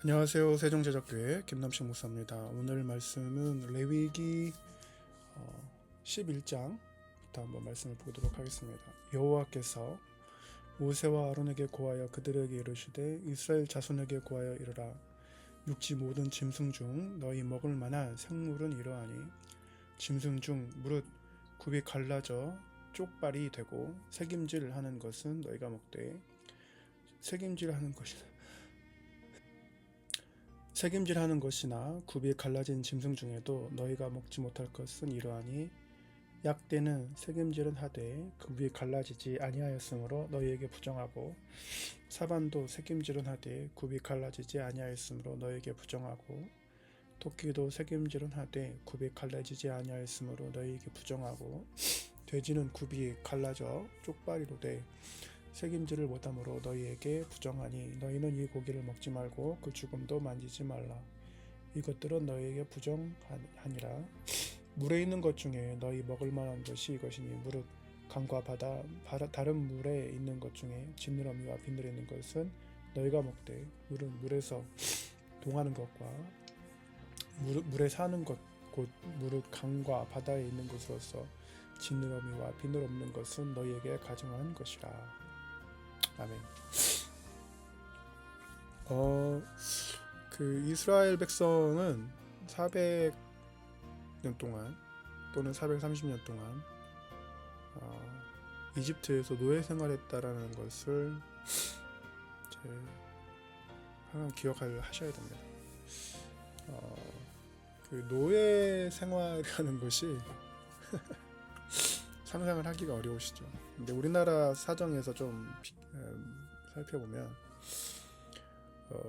안녕하세요. 세종제작교회 김남식 목사입니다. 오늘 말씀은 레위기 11장부터 한번 말씀을 보도록 하겠습니다. 여호와께서 모세와 아론에게 고하여 그들에게 이르시되 이스라엘 자손에게 고하여 이르라. 육지 모든 짐승 중 너희 먹을 만한 생물은 이러하니 짐승 중 무릇 굽이 갈라져 쪽발이 되고 새김질하는 것은 너희가 먹되 새김질하는 것이나 굽이 갈라진 짐승 중에도 너희가 먹지 못할 것은 이러하니 약대는 새김질은 하되 굽이 갈라지지 아니하였으므로 너희에게 부정하고 사반도 새김질은 하되 굽이 갈라지지 아니하였으므로 너희에게 부정하고 토끼도 새김질은 하되 굽이 갈라지지 아니하였으므로 너희에게 부정하고 돼지는 굽이 갈라져 쪽발이로되 새김질을 못함으로 너희에게 부정하니 너희는 이 고기를 먹지 말고 그 죽음도 만지지 말라. 이것들은 너희에게 부정하니라. 물에 있는 것 중에 너희 먹을 만한 것이 이것이니 무릇 강과 바다 다른 물에 있는 것 중에 지느러미와 비늘에 있는 것은 너희가 먹되 물은 물에서 동하는 것과 물에 사는 것 곧 무릇 강과 바다에 있는 것으로서 지느러미와 비늘 없는 것은 너희에게 가증한 것이라. 아멘. 그 이스라엘 백성은 400년 동안 또는 430년 동안 이집트에서 노예 생활했다라는 것을 항상 기억하셔야 됩니다. 그 노예 생활이라는 것이 상상을 하기가 어려우시죠. 근데 우리나라 사정에서 좀 살펴보면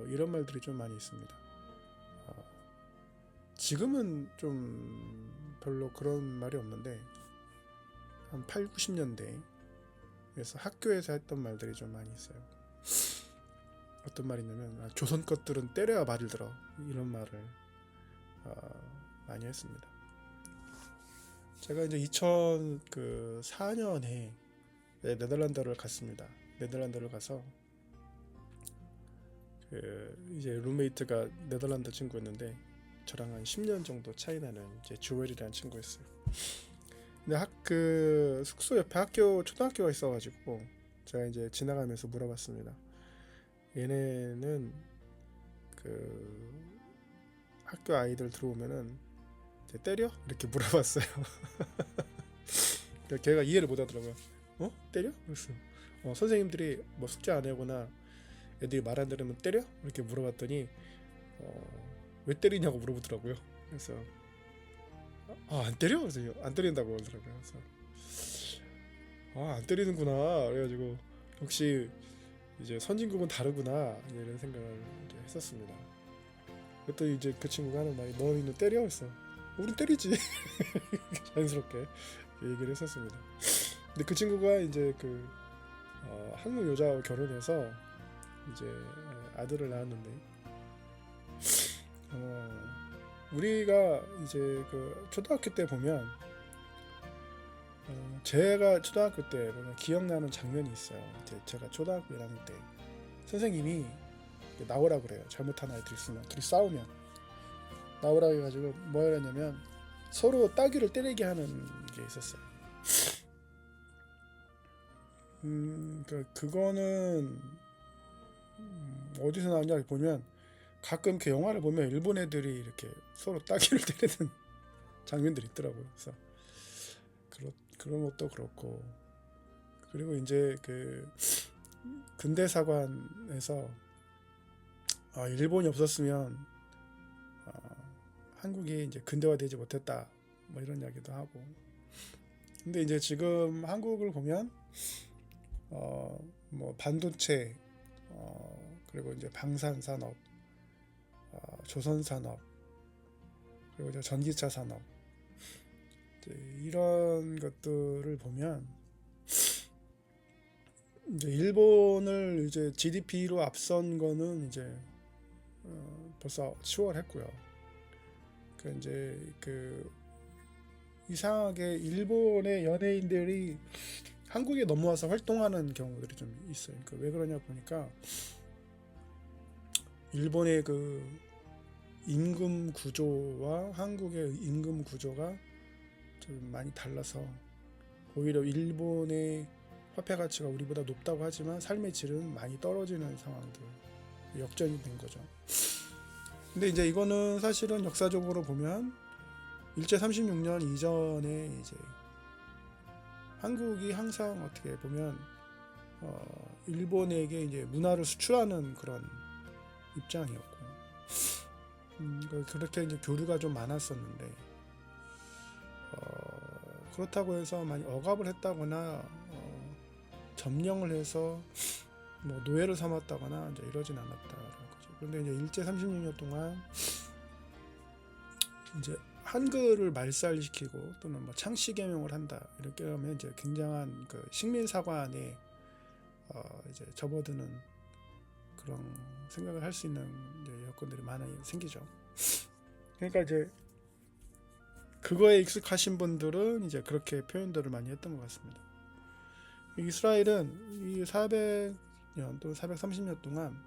이런 말들이 좀 많이 있습니다. 지금은 좀 별로 그런 말이 없는데 한 8, 90년대에서 학교에서 했던 말들이 좀 많이 있어요. 어떤 말이 있냐면 조선 것들은 때려야 말을 들어, 이런 말을 많이 했습니다. 제가 이제 2004년에 네덜란드를 갔습니다. 네덜란드를 가서 이제 룸메이트가 네덜란드 친구였는데 저랑 한 10년 정도 차이 나는 이제 주웰이라는 친구였어요. 근데 그 숙소 옆에 초등학교가 있어가지고 제가 이제 지나가면서 물어봤습니다. 얘네는 그 학교 아이들 들어오면은 때려? 이렇게 물어봤어요. 걔가 이해를 못하더라고요. 때려? 그랬어. 선생님들이 뭐 숙제 안 해오거나 애들이 말 안 들으면 때려? 이렇게 물어봤더니 왜 때리냐고 물어보더라고요. 그래서 안 때려? 그래서 안 때린다고 하더라고요. 그래서 안 때리는구나. 그래가지고 역시 이제 선진국은 다르구나, 이런 생각을 이제 했었습니다. 그랬더니 이제 그 친구가 하는 말이 너희는 때려? 그랬어. 우린 때리지. 자연스럽게 얘기를 했었습니다. 근데 그 친구가 이제 한국 여자와 결혼해서 이제 아들을 낳았는데 우리가 이제 그 초등학교 때 보면 제가 초등학교 때 보면 기억나는 장면이 있어요. 제가 초등학교 1학년 때 선생님이 나오라 그래요. 잘못한 아이들 있으면, 둘이 싸우면 나오라 해가지고 뭐 하냐면 서로 따귀를 때리게 하는 게 있었어요. 그거는 어디서 나왔냐 보면 가끔 그 영화를 보면 일본 애들이 이렇게 서로 따귀를 때리는 장면들이 있더라고요. 그래서 그런 것도 그렇고, 그리고 이제 그 근대사관에서 일본이 없었으면 한국이 이제 근대화되지 못했다, 뭐 이런 이야기도 하고. 근데 이제 지금 한국을 보면 뭐 반도체, 그리고 이제 방산산업, 조선산업, 그리고 이제 전기차 산업, 이런 것들을 보면 이제 일본을 이제 GDP로 앞선 거는 이제 벌써 치월했고요. 이제 이상하게 일본의 연예인들이 한국에 넘어와서 활동하는 경우들이 좀 있어요. 왜 그러냐 보니까 일본의 그 임금 구조와 한국의 임금 구조가 좀 많이 달라서 오히려 일본의 화폐 가치가 우리보다 높다고 하지만 삶의 질은 많이 떨어지는 상황들, 역전이 된 거죠. 근데 이제 이거는 사실은 역사적으로 보면 일제 36년 이전에 이제 한국이 항상 어떻게 보면 일본에게 이제 문화를 수출하는 그런 입장이었고, 그렇게 이제 교류가 좀 많았었는데, 그렇다고 해서 많이 억압을 했다거나 점령을 해서 뭐 노예를 삼았다거나 이제 이러진 않았다라는 거죠. 그런데 이제 일제 36년 동안 이제 한글을 말살시키고 또는 뭐 창씨 개명을 한다 이렇게 하면 이제 굉장한 그 식민사관에 이제 접어드는 그런 생각을 할 수 있는 이제 여건들이 많이 생기죠. 그러니까 이제 그거에 익숙하신 분들은 이제 그렇게 표현들을 많이 했던 것 같습니다. 이스라엘은 이 400년 또 430년 동안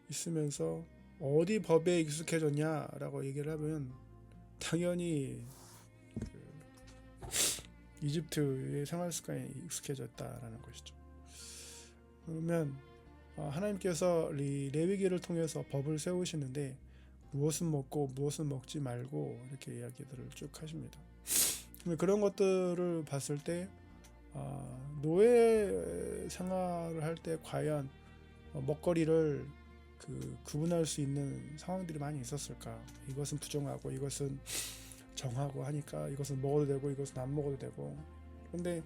있으면서 어디 법에 익숙해졌냐라고 얘기를 하면 당연히 그 이집트의 생활 습관에 익숙해졌다라는 것이죠. 그러면 하나님께서 레위기를 통해서 법을 세우시는데 무엇은 먹고 무엇은 먹지 말고 이렇게 이야기들을 쭉 하십니다. 그런 것들을 봤을 때 노예 생활을 할 때 과연 먹거리를 구분할 수 있는 상황들이 많이 있었을까? 이것은 부정하고 이것은 정하고 하니까 이것은 먹어도 되고 이것은 안 먹어도 되고. 그런데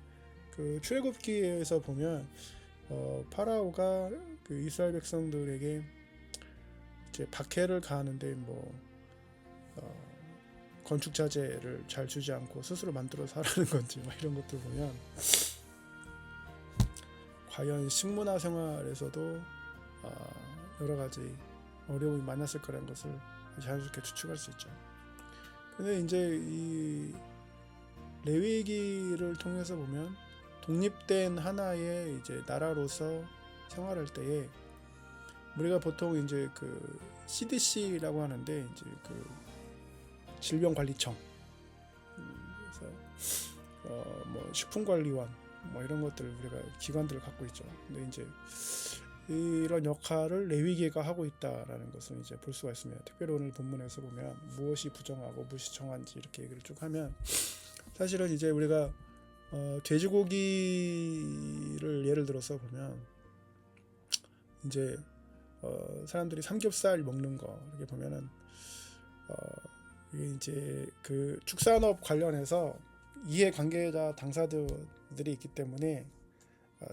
그 출애굽기에서 보면 파라오가 그 이스라엘 백성들에게 이제 박해를 가하는데 뭐 건축 자재를 잘 주지 않고 스스로 만들어서 하라는 건지 막 이런 것들 보면 과연 식문화 생활에서도 여러 가지 어려움이 많았을 거라는 것을 자연스럽게 추측할 수 있죠. 근데 이제 이 레위기를 통해서 보면 독립된 하나의 이제 나라로서 생활할 때에 우리가 보통 이제 그 CDC라고 하는데 이제 그 질병관리청, 그래서 뭐 식품관리원 뭐 이런 것들 우리가 기관들을 갖고 있죠. 근데 이제 이런 역할을 레위기가 하고 있다라는 것을 이제 볼 수가 있습니다. 특별히 오늘 본문에서 보면 무엇이 부정하고 무엇이 정한지 이렇게 얘기를 쭉 하면 사실은 이제 우리가 돼지고기를 예를 들어서 보면 이제 사람들이 삼겹살 먹는 거 이렇게 보면은 이게 이제 그 축산업 관련해서 이해관계자 당사자들이 있기 때문에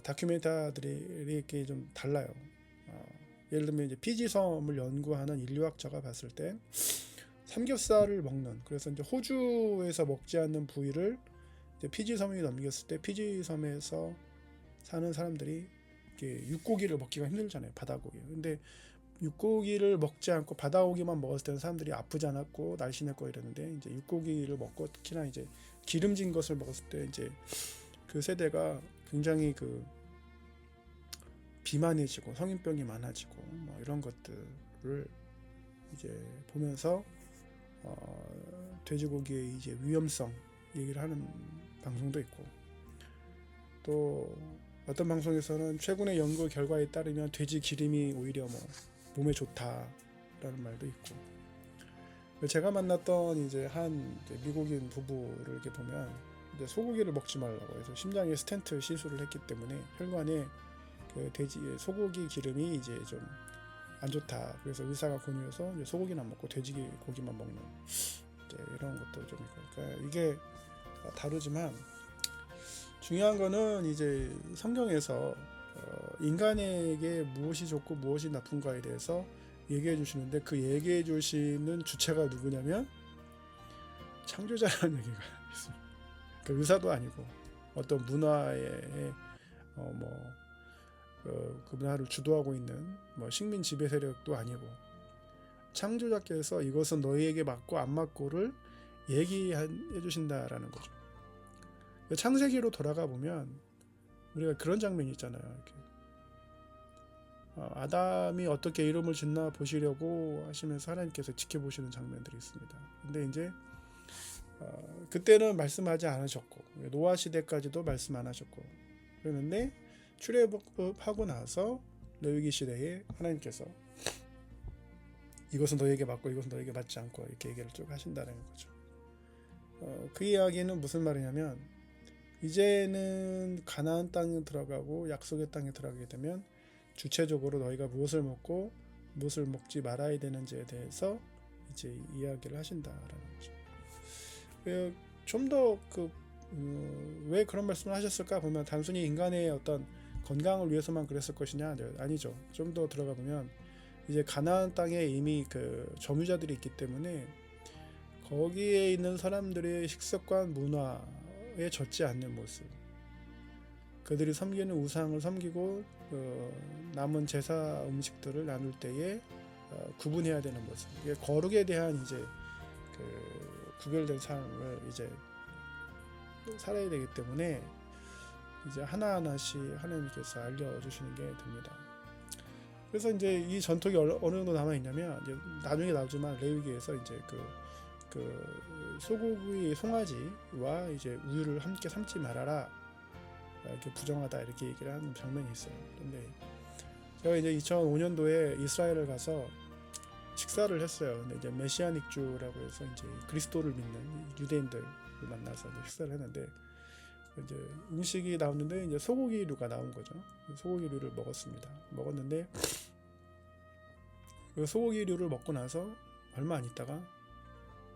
다큐멘터리들이 이렇게 좀 달라요. 예를 들면 이제 피지섬을 연구하는 인류학자가 봤을 때 삼겹살을 먹는, 그래서 이제 호주에서 먹지 않는 부위를 이제 피지섬이 넘겼을 때 피지섬에서 사는 사람들이 이렇게 육고기를 먹기가 힘들잖아요. 바다고기. 근데 육고기를 먹지 않고 바다고기만 먹었을 때는 사람들이 아프지 않았고 날씬했고 이랬는데 이제 육고기를 먹고 특히나 이제 기름진 것을 먹었을 때 이제 그 세대가 굉장히 그 비만해지고 성인병이 많아지고 뭐 이런 것들을 이제 보면서 돼지고기의 이제 위험성 얘기를 하는 방송도 있고, 또 어떤 방송에서는 최근의 연구 결과에 따르면 돼지 기름이 오히려 뭐 몸에 좋다라는 말도 있고, 제가 만났던 이제 한 이제 미국인 부부를 이렇게 보면 이제 소고기를 먹지 말라고 해서 심장에 스텐트 시술을 했기 때문에 혈관에 그 돼지의 소고기 기름이 이제 좀 안 좋다. 그래서 의사가 권유해서 이제 소고기는 안 먹고 돼지 고기만 먹는 이제 이런 것도 좀 있고, 그러니까 이게 다르지만 중요한 거는 이제 성경에서 인간에게 무엇이 좋고 무엇이 나쁜가에 대해서 얘기해 주시는데 그 얘기해 주시는 주체가 누구냐면 창조자라는 얘기가 있습니다. 그 의사도 아니고 어떤 문화의 그 문화를 주도하고 있는 뭐 식민 지배 세력도 아니고 창조자께서 이것은 너희에게 맞고 안 맞고를 얘기해 주신다라는 거죠. 창세기로 돌아가 보면 우리가 그런 장면이 있잖아요. 이렇게 아담이 어떻게 이름을 짓나 보시려고 하시면서 하나님께서 지켜보시는 장면들이 있습니다. 근데 이제 그때는 말씀하지 않으셨고 노아 시대까지도 말씀 안 하셨고 그랬는데 출애굽하고 나서 레위기 시대에 하나님께서 이것은 너에게 맞고 이것은 너에게 맞지 않고 이렇게 얘기를 쭉 하신다는 거죠. 그 이야기는 무슨 말이냐면 이제는 가나안 땅에 들어가고 약속의 땅에 들어가게 되면 주체적으로 너희가 무엇을 먹고 무엇을 먹지 말아야 되는지에 대해서 이제 이야기를 하신다라는 거죠. 좀 더 왜 그런 말씀을 하셨을까 보면 단순히 인간의 어떤 건강을 위해서만 그랬을 것이냐? 아니죠. 좀 더 들어가 보면 이제 가나안 땅에 이미 그 점유자들이 있기 때문에 거기에 있는 사람들의 식습관 문화에 젖지 않는 모습, 그들이 섬기는 우상을 섬기고 남은 제사 음식들을 나눌 때에 구분해야 되는 모습, 이게 거룩에 대한 이제 구별된 삶을 이제 살아야 되기 때문에 이제 하나하나씩 하나님께서 알려주시는 게 됩니다. 그래서 이제 이 전통이 어느 정도 남아 있냐면 이제 나중에 나오지만 레위기에서 이제 그 소고기 송아지와 이제 우유를 함께 삶지 말아라, 이렇게 부정하다 이렇게 얘기를 하는 장면이 있어요. 근데 제가 이제 2005년도에 이스라엘을 가서 식사를 했어요. 근데 이제 메시아닉주라고 해서 이제 그리스도를 믿는 유대인들을 만나서 이제 식사를 했는데 이제 음식이 나왔는데 이제 소고기류가 나온 거죠. 소고기류를 먹었는데 그 소고기류를 먹고 나서 얼마 안 있다가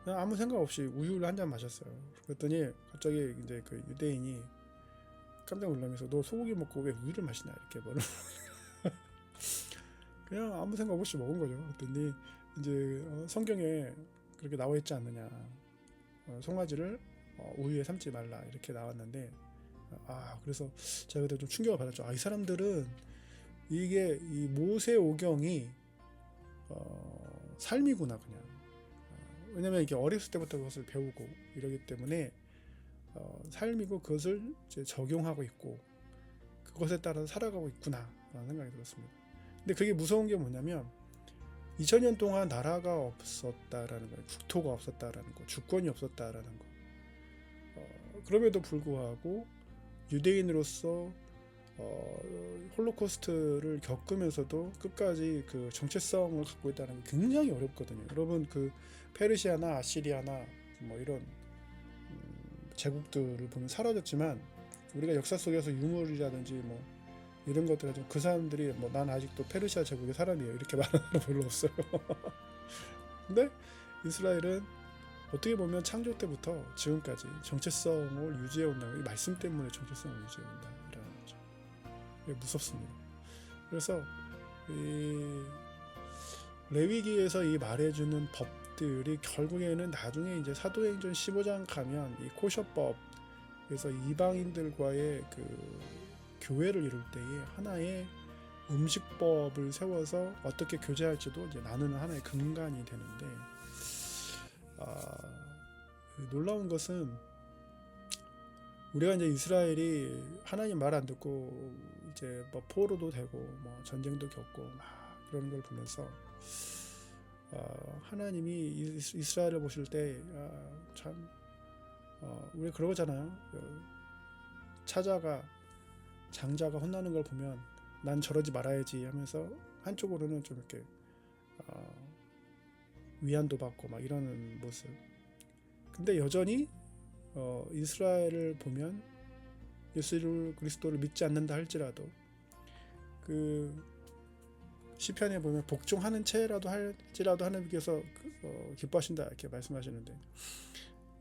그냥 아무 생각 없이 우유를 한 잔 마셨어요. 그랬더니 갑자기 이제 그 유대인이 깜짝 놀라면서 너 소고기 먹고 왜 우유를 마시냐 이렇게 말을 그냥 아무 생각 없이 먹은 거죠. 그랬더니 이제 성경에 그렇게 나와 있지 않느냐, 송아지를 우유에 삶지 말라 이렇게 나왔는데 그래서 제가 그때 좀 충격을 받았죠. 이 사람들은 이게 이 모세오경이 삶이구나 그냥. 왜냐면 이게 어렸을 때부터 그것을 배우고 이러기 때문에 삶이고 그것을 이제 적용하고 있고 그것에 따라서 살아가고 있구나 라는 생각이 들었습니다. 근데 그게 무서운 게 뭐냐면 2000년 동안 나라가 없었다라는 거예요. 국토가 없었다라는 거, 주권이 없었다라는 거. 그럼에도 불구하고 유대인으로서 홀로코스트를 겪으면서도 끝까지 그 정체성을 갖고 있다는 게 굉장히 어렵거든요. 여러분 그 페르시아나 아시리아나 뭐 이런 제국들을 보면 사라졌지만 우리가 역사 속에서 유물이라든지 뭐 이런 것들 가지고 그 사람들이 뭐 난 아직도 페르시아 제국의 사람이에요 이렇게 말하는 사람 별로 없어요. 근데 이스라엘은 어떻게 보면 창조 때부터 지금까지 정체성을 유지해 온다는 이 말씀 때문에 정체성을 유지해 온다는 거죠. 이게 무섭습니다. 그래서 이 레위기에서 이 말해주는 법들이 결국에는 나중에 이제 사도행전 15장 가면 이 코셔법에서 이방인들과의 그 교회를 이룰 때에 하나의 음식법을 세워서 어떻게 교제할지도 이제 나누는 하나의 근간이 되는데 놀라운 것은 우리가 이제 이스라엘이 하나님 말 안 듣고 이제 뭐 포로도 되고 뭐 전쟁도 겪고 막 그러는 걸 보면서 하나님이 이스라엘을 보실 때 참 우리 그러잖아요. 장자가 혼나는 걸 보면 난 저러지 말아야지 하면서 한쪽으로는 좀 이렇게 위안도 받고 막 이러는 모습. 근데 여전히 이스라엘을 보면 예수 그리스도를 믿지 않는다 할지라도 그 시편에 보면 복종하는 채라도 할지라도 하나님께서 기뻐하신다 이렇게 말씀하시는데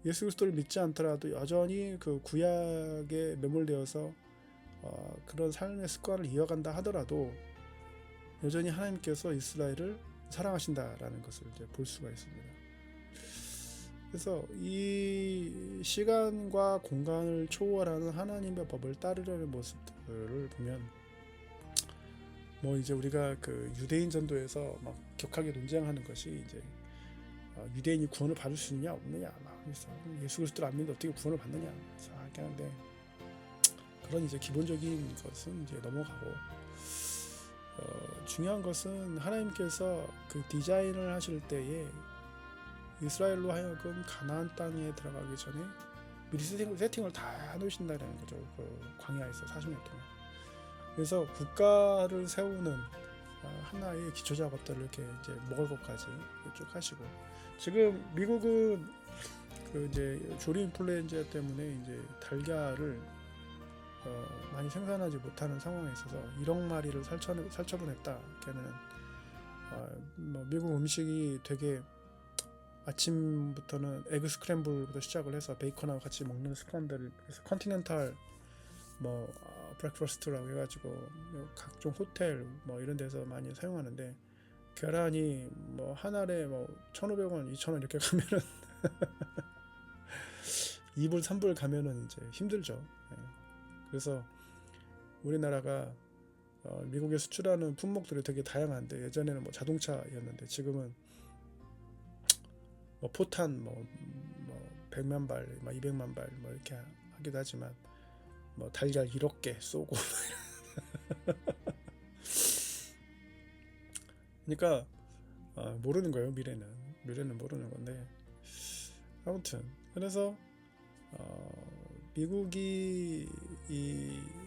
예수 그리스도를 믿지 않더라도 여전히 그 구약에 매몰되어서 그런 삶의 습관을 이어간다 하더라도 여전히 하나님께서 이스라엘을 사랑하신다라는 것을 이제 볼 수가 있습니다. 그래서 이 시간과 공간을 초월하는 하나님의 법을 따르려는 모습들을 보면 뭐 이제 우리가 그 유대인 전도에서 막 격하게 논쟁하는 것이 이제 유대인이 구원을 받을 수 있느냐 없느냐 막 그래서 예수 그리스도를 안 믿는데 어떻게 구원을 받느냐 그래서 이렇게 하는데 그런 이제 기본적인 것은 이제 넘어가고 중요한 것은 하나님께서 그 디자인을 하실 때에 이스라엘로 하여금 가나안 땅에 들어가기 전에 미리 세팅을 다 해놓으신다는 거죠. 그 광야에서 40년 동안. 그래서 국가를 세우는 하나의 기초 작업들을 이렇게 이제 먹을 것까지 쭉 하시고, 지금 미국은 그 이제 조류 인플루엔자 때문에 이제 달걀을 많이 생산하지 못하는 상황에 있어서 1억 마리를 살처분했다. 걔는 뭐 미국 음식이 되게 아침부터는 에그 스크램블부터 시작을 해서 베이컨하고 같이 먹는 스크램블, 그래서 컨티넨탈 뭐 브렉퍼스트라고 해가지고 각종 호텔 뭐 이런 데서 많이 사용하는데, 계란이 뭐 한 알에 뭐 1,500원, 2,000원 이렇게 가면은 2불, 3불 가면은 이제 힘들죠. 그래서 우리나라가 미국에 수출하는 품목들이 되게 다양한데, 예전에는 뭐 자동차였는데 지금은 뭐 포탄 뭐 100만 발, 뭐 200만 발 뭐 이렇게 하기도 하지만, 뭐 달걀 1억 개 쏘고 그러니까 모르는 거예요. 미래는 모르는 건데, 아무튼 그래서 미국이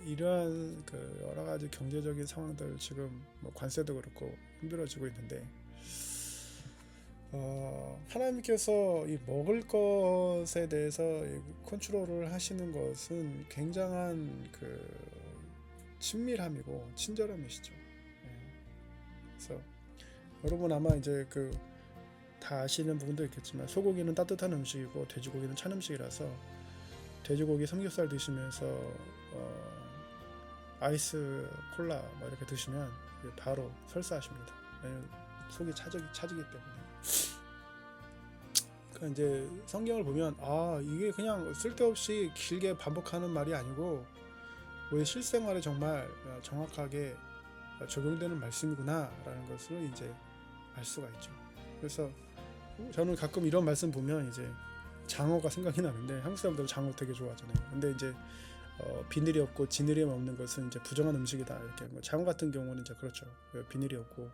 이러한 그 여러 가지 경제적인 상황들, 지금 뭐 관세도 그렇고 힘들어지고 있는데, 하나님께서 이 먹을 것에 대해서 컨트롤을 하시는 것은 굉장한 그 친밀함이고 친절함이시죠. 그래서 여러분 아마 이제 그 다 아시는 부분도 있겠지만, 소고기는 따뜻한 음식이고 돼지고기는 찬 음식이라서, 돼지고기 삼겹살 드시면서 아이스 콜라 뭐 이렇게 드시면 바로 설사하십니다. 왜냐면 속이 차지기 때문에. 그러니까 이제 성경을 보면 이게 그냥 쓸데없이 길게 반복하는 말이 아니고 우리 실생활에 정말 정확하게 적용되는 말씀이구나 라는 것을 이제 알 수가 있죠. 그래서 저는 가끔 이런 말씀 보면 이제 장어가 생각이 나는데, 한국 사람들 장어 되게 좋아하잖아요. 근데 이제 비늘이 없고 지느러미 없는 것은 이제 부정한 음식이다, 이렇게. 뭐 장어 같은 경우는 이제 그렇죠. 비늘이 없고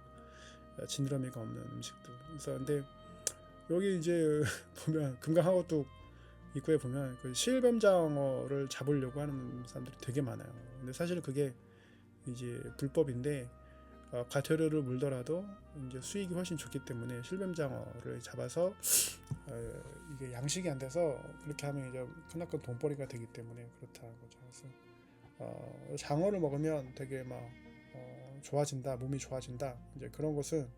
지느러미가 없는 음식들. 그래서 근데 여기 이제 보면 금강하고뚝 입구에 보면 그 실뱀장어를 잡으려고 하는 사람들이 되게 많아요. 근데 사실 그게 이제 불법인데, 과태료를 물더라도 이제 수익이 훨씬 좋기 때문에 실뱀장어를 잡아서 이게 양식이 안 돼서 그렇게 하면 이제 크나큰 돈벌이가 되기 때문에 그렇다는 거죠. 그래서 장어를 먹으면 되게 막 좋아진다, 몸이 좋아진다, 이제 그런 것은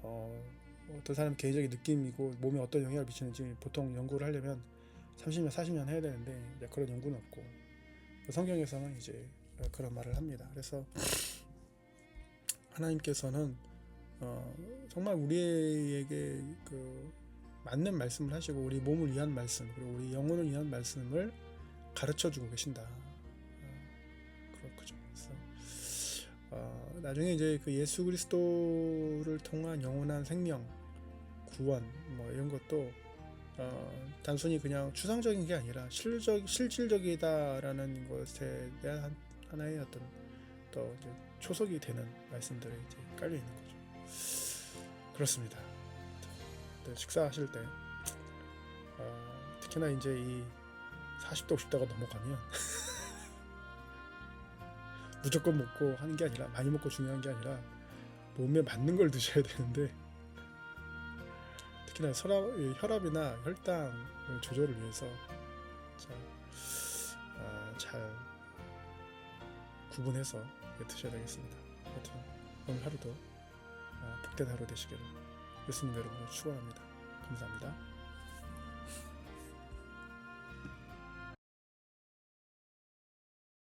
어떤 사람 개인적인 느낌이고, 몸에 어떤 영향을 미치는지 보통 연구를 하려면 30년, 40년 해야 되는데, 이제 그런 연구는 없고, 성경에서는 이제 그런 말을 합니다. 그래서 하나님께서는 정말 우리에게 그 맞는 말씀을 하시고, 우리 몸을 위한 말씀, 그리고 우리 영혼을 위한 말씀을 가르쳐 주고 계신다. 그렇죠. 그래서 나중에 이제 그 예수 그리스도를 통한 영원한 생명, 구원 뭐 이런 것도 단순히 그냥 추상적인 게 아니라 실질적이다라는 것에 대한 하나의 어떤 또 이제 초석이 되는 말씀들이 이제 깔려 있는 거죠. 그렇습니다. 식사하실 때 특히나 이제 이 40도 50도가 넘어가면 무조건 먹고 하는 게 아니라, 많이 먹고 중요한 게 아니라 몸에 맞는 걸 드셔야 되는데, 특히나 혈압이나 혈당을 조절을 위해서 잘 구분해서 드셔야 되겠습니다. 하여튼 오늘 하루도 복된 하루 되시기를 예수님 여러분을 축원합니다. 감사합니다.